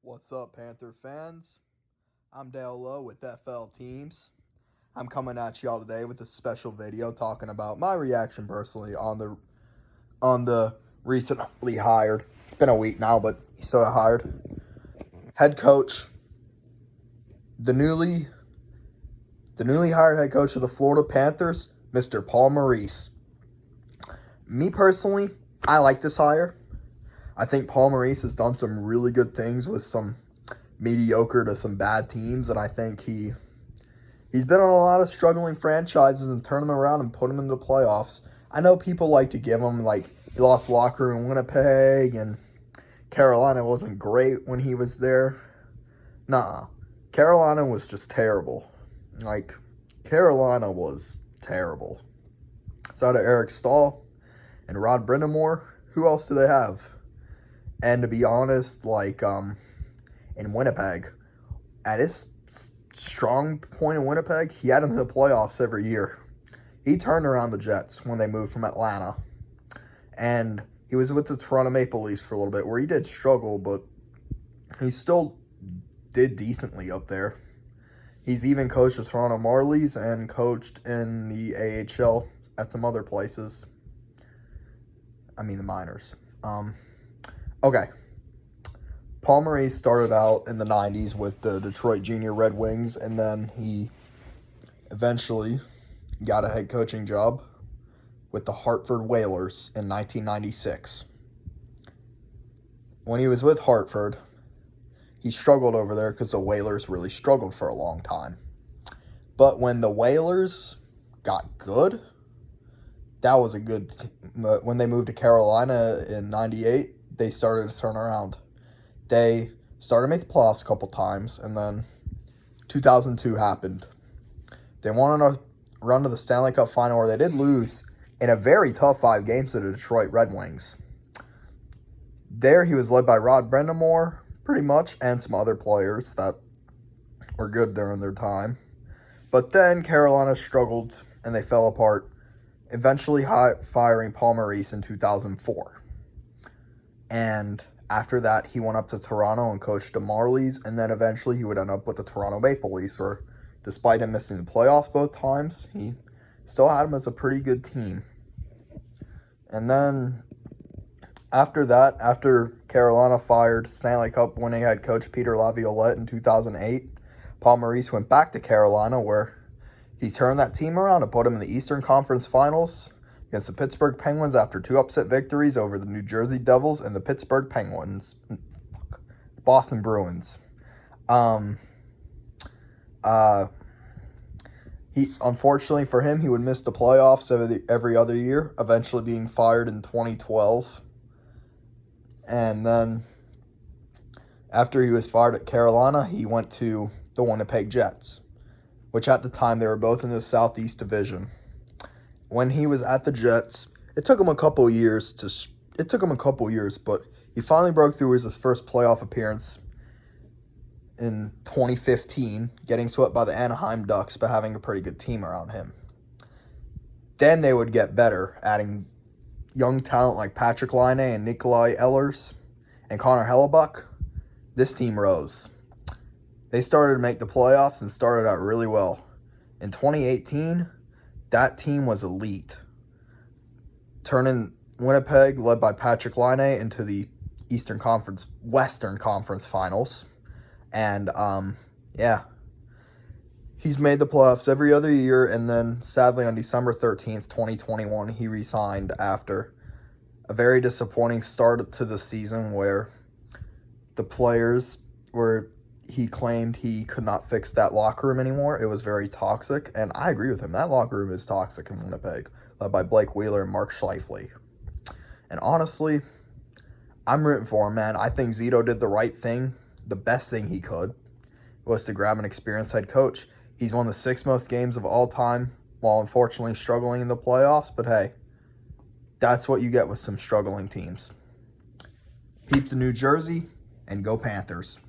What's up, Panther fans? I'm Dale Lowe with FL Teams. I'm coming at y'all today with a special video talking about my reaction personally on the recently hired. It's been a week now, but he's still hired head coach, the newly hired head coach of the Florida Panthers, Mr. Paul Maurice. Me personally, I like this hire. I think Paul Maurice has done some really good things with some mediocre to some bad teams, and I think he's been on a lot of struggling franchises and turned them around and put them into the playoffs. I know people like to give him, like, he lost locker room in Winnipeg, and Carolina wasn't great when he was there. Nah, Carolina was just terrible. Carolina was terrible. So out of Eric Stahl and Rod Brindamore, who else do they have? And to be honest, in Winnipeg, at his strong point in Winnipeg, he had them in the playoffs every year. He turned around the Jets when they moved from Atlanta. And he was with the Toronto Maple Leafs for a little bit, where he did struggle, but he still did decently up there. He's even coached the Toronto Marlies and coached in the AHL at some other places. I mean, the minors. Okay. Paul Maurice started out in the 90s with the Detroit Junior Red Wings, and then he eventually got a head coaching job with the Hartford Whalers in 1996. When he was with Hartford, he struggled over there because the Whalers really struggled for a long time. But when the Whalers got good, that was a good when they moved to Carolina in 98, they started to turn around. They started to make the playoffs a couple times, and then 2002 happened. They won on a run to the Stanley Cup final where they did lose in a very tough 5 games to the Detroit Red Wings. There he was led by Rod Brindamore, pretty much, and some other players that were good during their time. But then Carolina struggled, and they fell apart, eventually firing Paul Maurice in 2004. And after that, he went up to Toronto and coached the Marlies, and then eventually he would end up with the Toronto Maple Leafs, where despite him missing the playoffs both times, he still had him as a pretty good team. And then after that, after Carolina fired Stanley Cup winning head coach Peter Laviolette in 2008, Paul Maurice went back to Carolina, where he turned that team around and put him in the Eastern Conference Finals against the Pittsburgh Penguins after 2 upset victories over the New Jersey Devils and the Pittsburgh Penguins. Boston Bruins. He unfortunately for him, he would miss the playoffs every other year, eventually being fired in 2012. And then after he was fired at Carolina, he went to the Winnipeg Jets, which at the time they were both in the Southeast Division. When he was at the Jets, it took him a couple years, but he finally broke through his first playoff appearance in 2015, getting swept by the Anaheim Ducks, but having a pretty good team around him. Then they would get better, adding young talent like Patrick Laine and Nikolai Ehlers and Connor Hellebuck. This team rose. They started to make the playoffs and started out really well. In 2018, that team was elite, turning Winnipeg, led by Patrick Laine, into the Western Conference Finals. And, he's made the playoffs every other year, and then, sadly, on December 13th, 2021, he resigned after a very disappointing start to the season where the players he claimed he could not fix that locker room anymore. It was very toxic, and I agree with him. That locker room is toxic in Winnipeg, led by Blake Wheeler and Mark Scheifele. And honestly, I'm rooting for him, man. I think Zito did the right thing. The best thing he could was to grab an experienced head coach. He's won the 6th most games of all time, while unfortunately struggling in the playoffs. But hey, that's what you get with some struggling teams. Keep the New Jersey, and go Panthers.